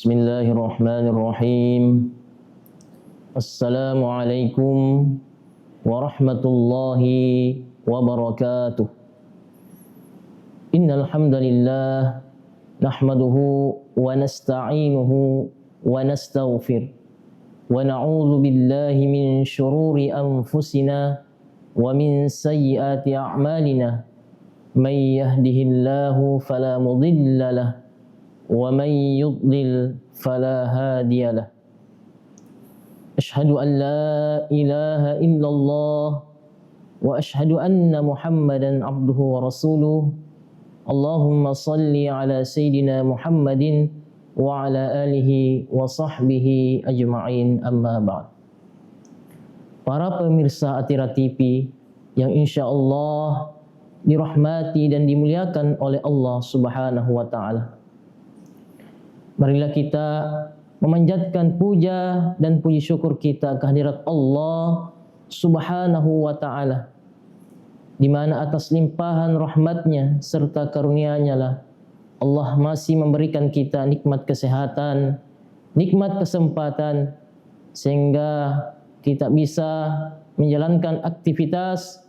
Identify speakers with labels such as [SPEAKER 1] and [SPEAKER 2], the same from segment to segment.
[SPEAKER 1] Bismillahirrahmanirrahim. Assalamualaikum warahmatullahi wabarakatuh. Innal hamdalillah nahmaduhu wa nasta'inuhu wa nastaghfir wa na'udzu billahi min shururi anfusina wa min sayyiati a'malina. May yahdihillahu fala mudilla lahu wa may yudlil fala hadiya lahu. Asyhadu an la ilaha illallah wa asyhadu anna Muhammadan abduhu wa rasuluh. Allahumma salli ala sayyidina Muhammadin wa ala alihi wa sahbihi ajma'in, amma ba'd. Para pemirsa Atira TV yang insyaallah dirahmati dan dimuliakan oleh Allah Subhanahu wa taala. Marilah kita memanjatkan puja dan puji syukur kita kehadirat Allah Subhanahu wa taala, di mana atas limpahan rahmatnya serta karunia-Nya lah Allah masih memberikan kita nikmat kesehatan, nikmat kesempatan, sehingga kita bisa menjalankan aktivitas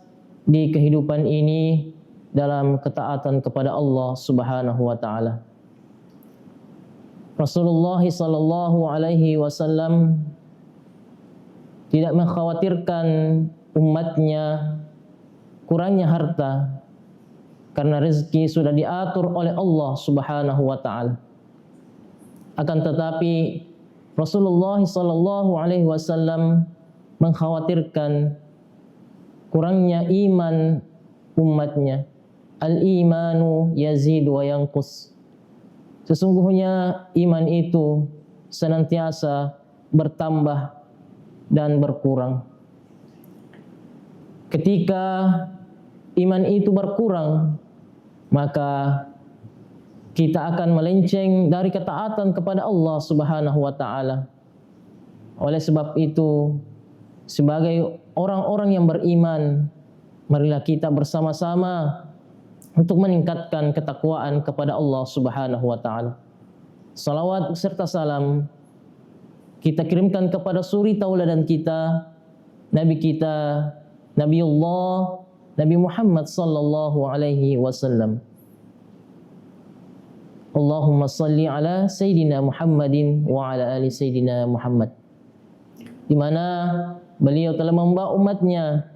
[SPEAKER 1] di kehidupan ini dalam ketaatan kepada Allah Subhanahu wa taala. Rasulullah sallallahu alaihi wasallam tidak mengkhawatirkan umatnya kurangnya harta, karena rezeki sudah diatur oleh Allah Subhanahu wa taala. Akan tetapi Rasulullah sallallahu alaihi wasallam mengkhawatirkan kurangnya iman umatnya. Al-imanu yazid wa yanqus. Sesungguhnya iman itu senantiasa bertambah dan berkurang. Ketika iman itu berkurang, maka kita akan melenceng dari ketaatan kepada Allah Subhanahu wa taala. Oleh sebab itu, sebagai orang-orang yang beriman, marilah kita bersama-sama untuk meningkatkan ketakwaan kepada Allah Subhanahu wa taala. Salawat serta salam kita kirimkan kepada suri tauladan kita, Nabi kita, Nabiullah Nabi Muhammad sallallahu alaihi wasallam. Allahumma salli ala Sayyidina Muhammadin wa ala ali Sayyidina Muhammad. Di mana beliau telah membawa umatnya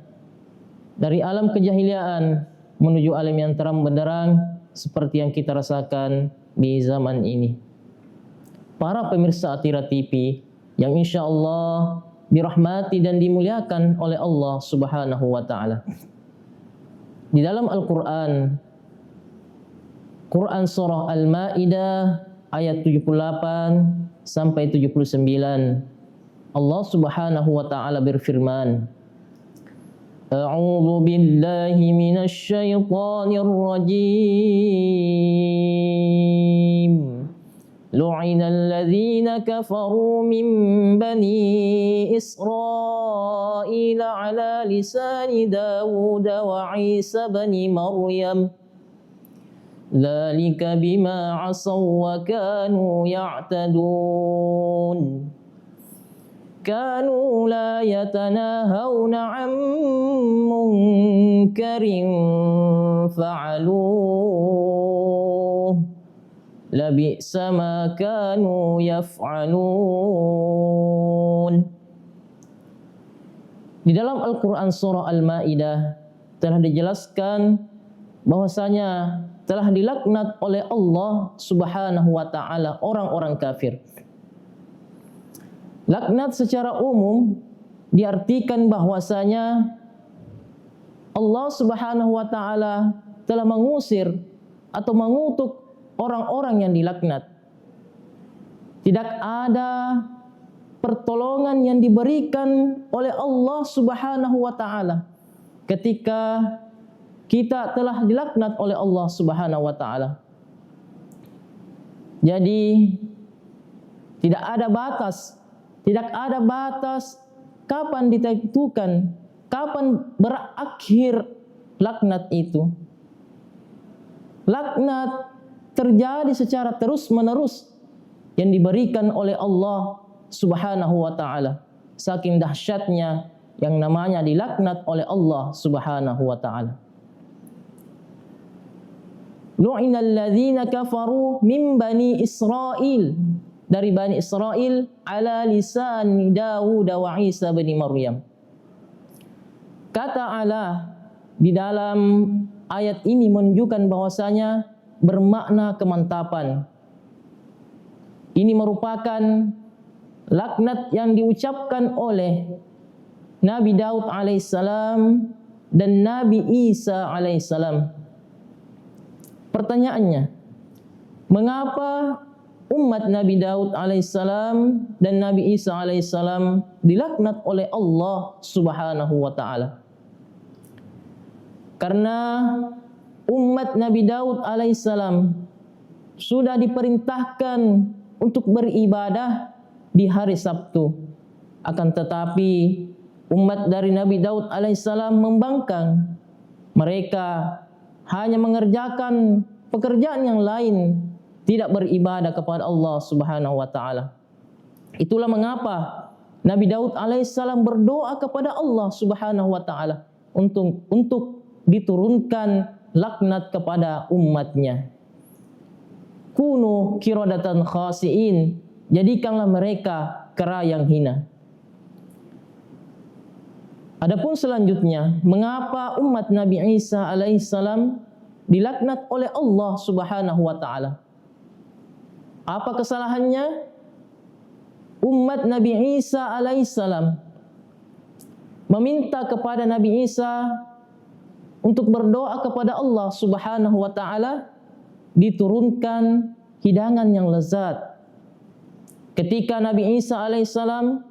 [SPEAKER 1] dari alam kejahiliaan menuju alam yang terang benderang seperti yang kita rasakan di zaman ini. Para pemirsa Atira TV yang insyaallah dirahmati dan dimuliakan oleh Allah Subhanahu wa taala. Di dalam Al-Qur'an, Quran surah Al-Maidah ayat 78 sampai 79, Allah Subhanahu wa taala berfirman, A'udzu billahi minasy syaithanir rajim. Lu'inal ladzina kafaru min bani Israil ala lisani Dawud wa Isa bani Maryam. Dzalika bima 'asaw wa kanu ya'tadun. Kanu la yatanahawna 'an munkarin fa'aluh. Labi'sa ma kanu yaf'alun. Di dalam Al-Quran surah Al-Maidah telah dijelaskan bahwasanya telah dilaknat oleh Allah Subhanahu wa taala orang-orang kafir. Laknat secara umum diartikan bahwasanya Allah Subhanahu wa taala telah mengusir atau mengutuk orang-orang yang dilaknat. Tidak ada pertolongan yang diberikan oleh Allah Subhanahu wa taala ketika kita telah dilaknat oleh Allah Subhanahu wa taala. Jadi tidak ada batas kapan ditentukan, kapan berakhir laknat itu. Laknat terjadi secara terus-menerus, yang diberikan oleh Allah Subhanahu wa taala. Saking dahsyatnya yang namanya dilaknat oleh Allah Subhanahu wa taala. Lu'inal ladzina kafaru min bani Israil, dari Bani Israel, ala lisan Dawud wa Isa bin Maryam. Kata Allah di dalam ayat ini menunjukkan bahwasanya bermakna kemantapan. Ini merupakan laknat yang diucapkan oleh Nabi Daud alaihissalam dan Nabi Isa alaihissalam. Pertanyaannya, mengapa umat Nabi Daud alaihissalam dan Nabi Isa alaihissalam dilaknat oleh Allah Subhanahu wa taala? Karena umat Nabi Daud alaihissalam sudah diperintahkan untuk beribadah di hari Sabtu. Akan tetapi umat dari Nabi Daud alaihissalam membangkang. Mereka hanya mengerjakan pekerjaan yang lain, tidak beribadah kepada Allah Subhanahu wa taala. Itulah mengapa Nabi Daud alaihissalam berdoa kepada Allah Subhanahu wa taala untuk diturunkan laknat kepada umatnya. Kunu kiradatan khasiin, jadikanlah mereka kera yang hina. Adapun selanjutnya, mengapa umat Nabi Isa alaihissalam dilaknat oleh Allah Subhanahu wa taala? Apa kesalahannya? Umat Nabi Isa alaihissalam meminta kepada Nabi Isa untuk berdoa kepada Allah Subhanahu wa taala diturunkan hidangan yang lezat. Ketika Nabi Isa alaihissalam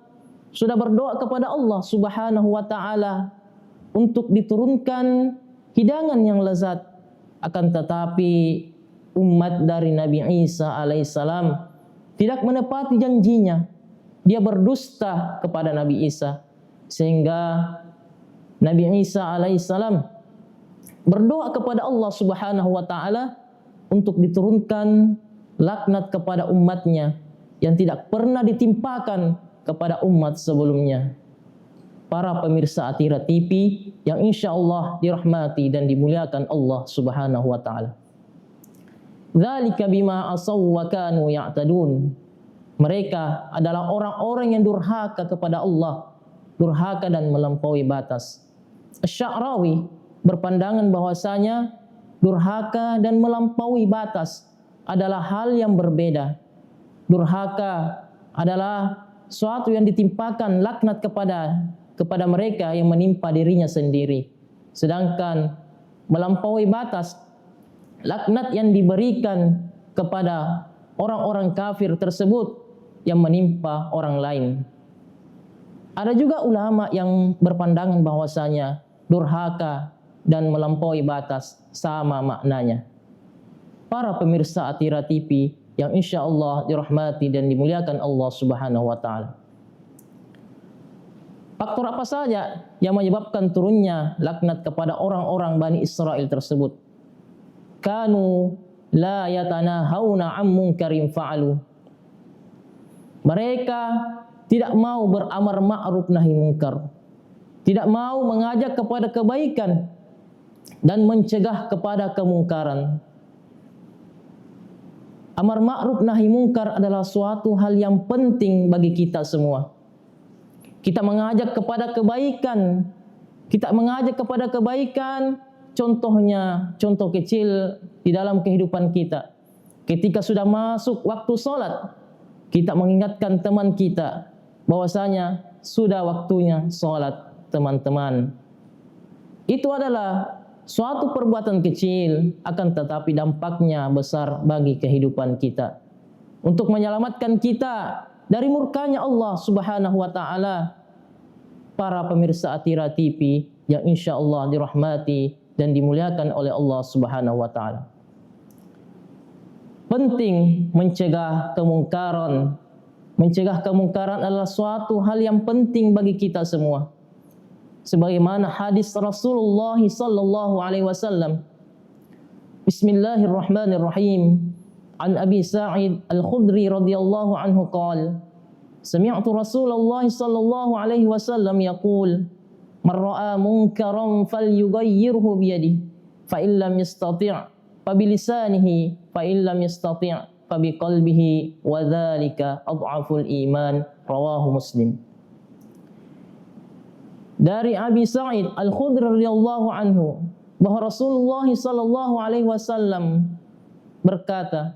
[SPEAKER 1] sudah berdoa kepada Allah Subhanahu wa taala untuk diturunkan hidangan yang lezat, akan tetapi umat dari Nabi Isa alaihissalam tidak menepati janjinya. Dia berdusta kepada Nabi Isa, sehingga Nabi Isa alaihissalam berdoa kepada Allah Subhanahu wa taala untuk diturunkan laknat kepada umatnya yang tidak pernah ditimpakan kepada umat sebelumnya. Para pemirsa Atira TV yang insya Allah dirahmati dan dimuliakan Allah Subhanahu wa taala. Dzalika bima asaw wa kanu ya'tadun. Mereka adalah orang-orang yang durhaka kepada Allah, durhaka dan melampaui batas. Asy-Sya'rawi berpandangan bahwasanya durhaka dan melampaui batas adalah hal yang berbeda. Durhaka adalah suatu yang ditimpakan laknat kepada mereka yang menimpa dirinya sendiri. Sedangkan melampaui batas, laknat yang diberikan kepada orang-orang kafir tersebut yang menimpa orang lain. Ada juga ulama yang berpandangan bahwasanya durhaka dan melampaui batas sama maknanya. Para pemirsa Atira TV yang insya Allah dirahmati dan dimuliakan Allah Subhanahu wa taala. Faktor apa saja yang menyebabkan turunnya laknat kepada orang-orang Bani Israel tersebut? Kanu la yatanahawna 'an munkarin fa'alu. Mereka tidak mau beramar ma'ruf nahi munkar, tidak mau mengajak kepada kebaikan dan mencegah kepada kemungkaran. Amar ma'ruf nahi munkar adalah suatu hal yang penting bagi kita semua. Kita mengajak kepada kebaikan, contohnya, contoh kecil di dalam kehidupan kita. Ketika sudah masuk waktu sholat, kita mengingatkan teman kita bahwasanya sudah waktunya sholat, teman-teman. Itu adalah suatu perbuatan kecil, akan tetapi dampaknya besar bagi kehidupan kita. Untuk menyelamatkan kita dari murkanya Allah Subhanahu wa taala. Para pemirsa Atira TV yang insya Allah dirahmati dan dimuliakan oleh Allah Subhanahu wa taala. Penting mencegah kemungkaran. Mencegah kemungkaran adalah suatu hal yang penting bagi kita semua. Sebagaimana hadis Rasulullah sallallahu alaihi wasallam. Bismillahirrahmanirrahim. An Abi Sa'id Al-Khudri radhiyallahu anhu qala sami'tu Rasulullah sallallahu alaihi wasallam yaqul man ra'a munkaran falyughayyirhu bi yadihi fa illam yastati' fa bi lisanihi fa illam yastati' fa bi qalbihi wa dzalika adhaful iman rawahu Muslim. Dari Abi Sa'id Al-Khudri radhiyallahu anhu bahwa Rasulullah sallallahu alaihi wasallam berkata,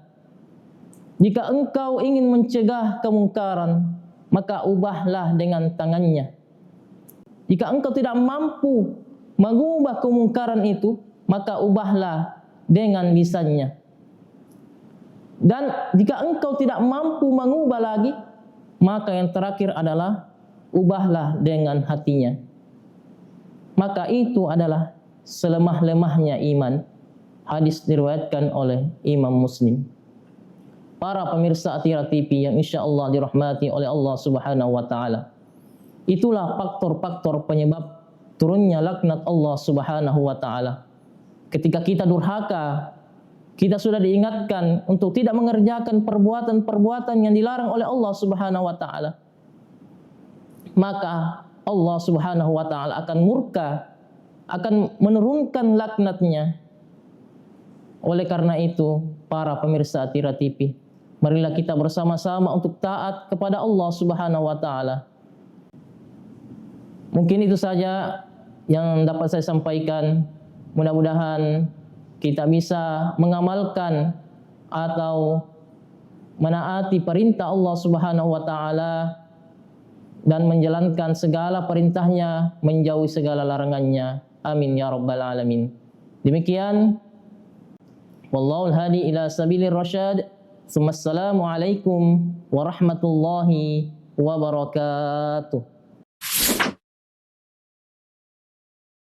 [SPEAKER 1] jika engkau ingin mencegah kemungkaran, maka ubahlah dengan tangannya. Jika engkau tidak mampu mengubah kemungkaran itu, maka ubahlah dengan lisannya. Dan jika engkau tidak mampu mengubah lagi, maka yang terakhir adalah ubahlah dengan hatinya. Maka itu adalah selemah-lemahnya iman. Hadis diriwayatkan oleh Imam Muslim. Para pemirsa Atira TV yang insya Allah dirahmati oleh Allah Subhanahu wa Ta'ala, itulah faktor-faktor penyebab turunnya laknat Allah Subhanahu wa Ta'ala. Ketika kita durhaka, kita sudah diingatkan untuk tidak mengerjakan perbuatan-perbuatan yang dilarang oleh Allah Subhanahu wa Ta'ala, maka Allah Subhanahu wa Ta'ala akan murka, akan menurunkan laknatnya. Oleh karena itu, para pemirsa Atira TV, marilah kita bersama-sama untuk taat kepada Allah Subhanahu wa Ta'ala. Mungkin itu saja yang dapat saya sampaikan. Mudah-mudahan kita bisa mengamalkan atau menaati perintah Allah Subhanahu wa Ta'ala dan menjalankan segala perintahnya, menjauhi segala larangannya. Amin ya rabbal alamin. Demikian, wallahul hadi ila sabilir rasyad. Assalamualaikum warahmatullahi wabarakatuh.